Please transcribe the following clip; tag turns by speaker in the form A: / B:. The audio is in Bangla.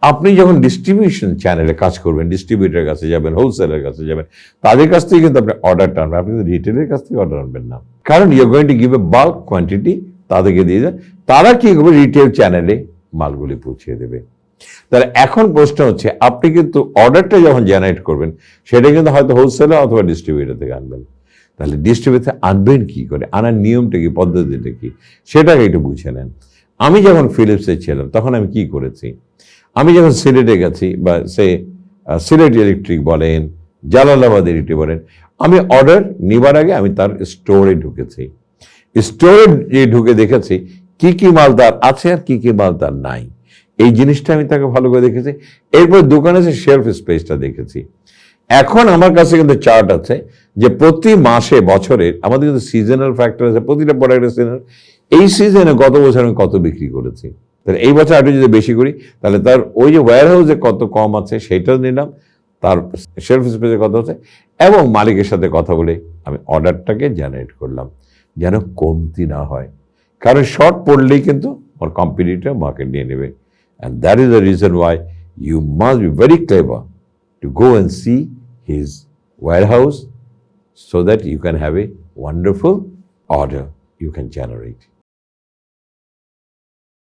A: আপনি যখন ডিস্ট্রিবিউশন চ্যানেলে কাজ করবেন, ডিস্ট্রিবিউটারের কাছে যাবেন, হোলসেলের কাছে যাবেন, তাদের কাছ থেকে কিন্তু আপনি অর্ডারটা আনবেন, আপনি কিন্তু রিটেলের কাছ থেকে অর্ডার আনবেন না, কারণ you are going to give a bulk quantity তাদেরকে দিয়ে দেন, তারা কি করবে রিটেল চ্যানেলে মালগুলি পৌঁছে দেবে। তাহলে এখন প্রশ্ন হচ্ছে আপনি কিন্তু অর্ডারটা যখন জেনারেট করবেন সেটা কিন্তু হয়তো হোলসেলার অথবা ডিস্ট্রিবিউটার থেকে আনবেন, তাহলে ডিস্ট্রিবিউটার আনবেন কি করে, আনার নিয়মটা কি, পদ্ধতিটা কি, সেটাকে একটু বুঝে নেন। আমি যখন ফিলিপসে ছিলাম তখন আমি কি করেছি, আমি যখন সিলেটে গেছি বা সিলেট ইলেকট্রিক বলেন, জালালাবাদ ইলেকট্রিক বলেন, আমি অর্ডার নেবার আগে আমি তার স্টোরে ঢুকেছি, স্টোরে ঢুকে দেখেছি কি কি মাল তার আছে আর কি কি মাল তার নাই, এই জিনিসটা আমি তাকে ভালো করে দেখেছি। এরপর দোকানে এসে শেলফ স্পেসটা দেখেছি। এখন আমার কাছে কিন্তু চার্ট আছে যে প্রতি মাসে বছরের আমাদের কিন্তু সিজনাল ফ্যাক্টর আছে, প্রতিটা প্রোডাক্টের সিজনাল, এই সিজনে গত বছর আমি কত বিক্রি করেছি, তাহলে এই বছর আরো যদি বেশি করি তাহলে তার ওই যে ওয়্যার হাউসে কত কম আছে সেইটাও নিলাম, তার শেলফ স্পেসে কত আছে, এবং মালিকের সাথে কথা বলে আমি অর্ডারটাকে জেনারেট করলাম যেন কমতি না হয়, কারণ শর্ট পড়লেই কিন্তু আমার কম্পিটিটর মার্কেট নিয়ে নেবে। And that is the reason why you must be very clever to go and see his warehouse so that you can have a wonderful order you can generate.